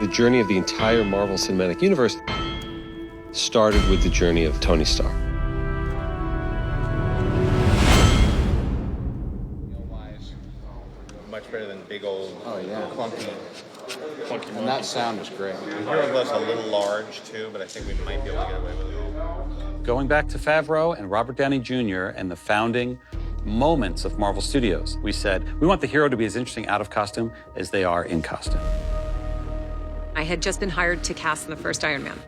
The journey of the entire Marvel Cinematic Universe started with the journey of Tony Stark. Much better than big old, clunky. And that sound was great. The hero glove's a little large too, but I think we might be able to get away with it. Going back to Favreau and Robert Downey Jr. and the founding moments of Marvel Studios, we said, we want the hero to be as interesting out of costume as they are in costume. I had just been hired to cast in the first Iron Man.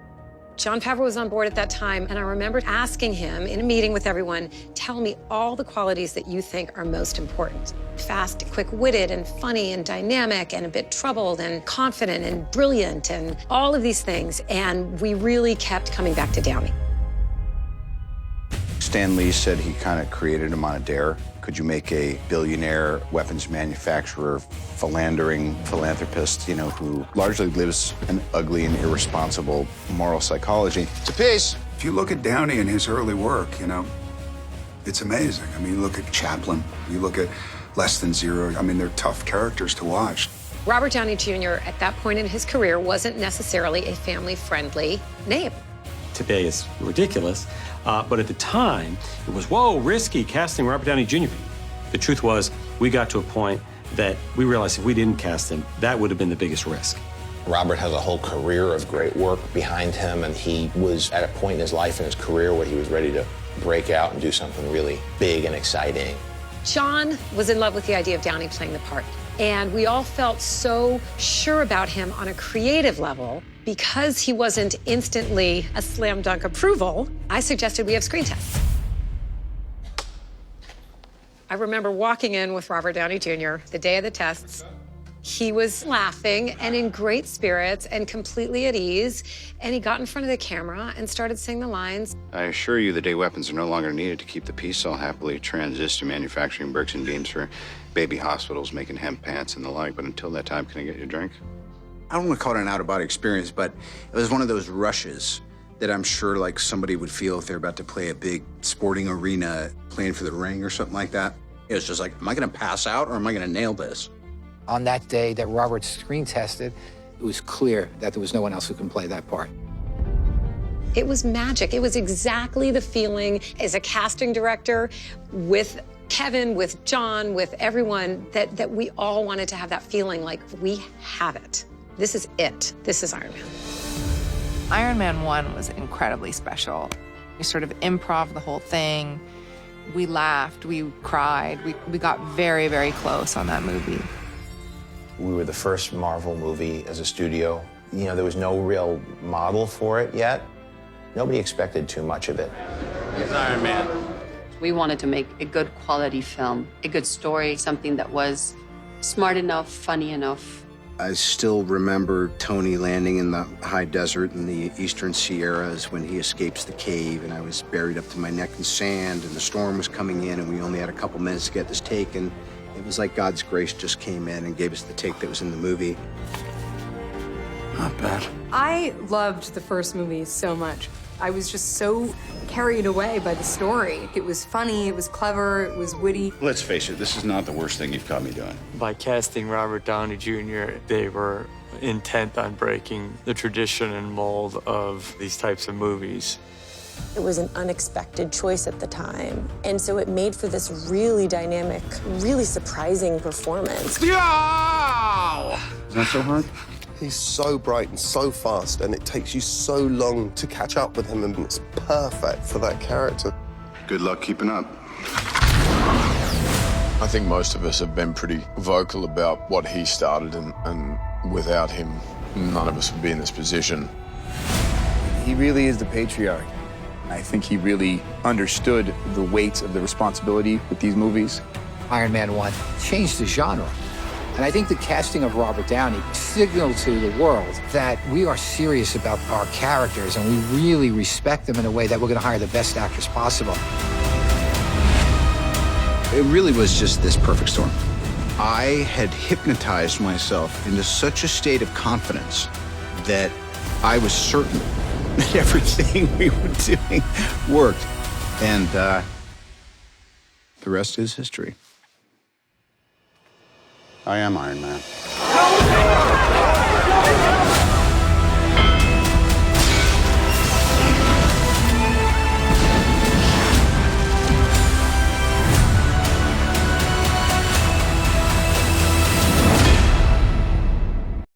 Jon Favreau was on board at that time, and I remember asking him in a meeting with everyone, tell me all the qualities that you think are most important. Fast, quick-witted, and funny, and dynamic, and a bit troubled, and confident, and brilliant, and all of these things. And we really kept coming back to Downey. Stan Lee said he kind of created him on a dare. Could you make a billionaire weapons manufacturer, philandering philanthropist, who largely lives an ugly and irresponsible moral psychology? It's a piece. If you look at Downey and his early work, it's amazing. I mean, you look at Chaplin, you look at Less Than Zero. I mean, they're tough characters to watch. Robert Downey Jr. at that point in his career wasn't necessarily a family-friendly name. Today it's ridiculous, but at the time, it was, whoa, risky casting Robert Downey Jr. The truth was, we got to a point that we realized if we didn't cast him, that would have been the biggest risk. Robert has a whole career of great work behind him, and he was at a point in his life and his career where he was ready to break out and do something really big and exciting. John was in love with the idea of Downey playing the part, and we all felt so sure about him on a creative level. Because he wasn't instantly a slam dunk approval, I suggested we have screen tests. I remember walking in with Robert Downey Jr. the day of the tests. He was laughing and in great spirits and completely at ease, and he got in front of the camera and started saying the lines. I assure you the day weapons are no longer needed to keep the peace all happily transist to manufacturing bricks and beams for baby hospitals, making hemp pants and the like, but until that time, can I get you a drink? I don't want to call it an out-of-body experience, but it was one of those rushes that I'm sure like somebody would feel if they're about to play a big sporting arena, playing for the ring or something like that. It was just like, am I going to pass out or am I going to nail this? On that day that Robert screen tested, it was clear that there was no one else who can play that part. It was magic. It was exactly the feeling as a casting director with Kevin, with John, with everyone, that we all wanted to have that feeling like we have it. This is it. This is Iron Man. Iron Man 1 was incredibly special. We sort of improv the whole thing. We laughed, we cried. We got very, very close on that movie. We were the first Marvel movie as a studio. There was no real model for it yet. Nobody expected too much of it. It's Iron Man. We wanted to make a good quality film, a good story, something that was smart enough, funny enough. I still remember Tony landing in the high desert in the eastern Sierras when he escapes the cave, and I was buried up to my neck in sand, and the storm was coming in, and we only had a couple minutes to get this take, and it was like God's grace just came in and gave us the take that was in the movie. Not bad. I loved the first movie so much. I was just so carried away by the story. It was funny, it was clever, it was witty. Let's face it, this is not the worst thing you've caught me doing. By casting Robert Downey Jr., they were intent on breaking the tradition and mold of these types of movies. It was an unexpected choice at the time, and so it made for this really dynamic, really surprising performance. Yeah! Is that so hard? He's so bright and so fast, and it takes you so long to catch up with him, and it's perfect for that character. Good luck keeping up. I think most of us have been pretty vocal about what he started, and without him, none of us would be in this position. He really is the patriarch. I think he really understood the weight of the responsibility with these movies. Iron Man 1 changed the genre. And I think the casting of Robert Downey signaled to the world that we are serious about our characters and we really respect them in a way that we're going to hire the best actors possible. It really was just this perfect storm. I had hypnotized myself into such a state of confidence that I was certain that everything we were doing worked. And the rest is history. I am Iron Man.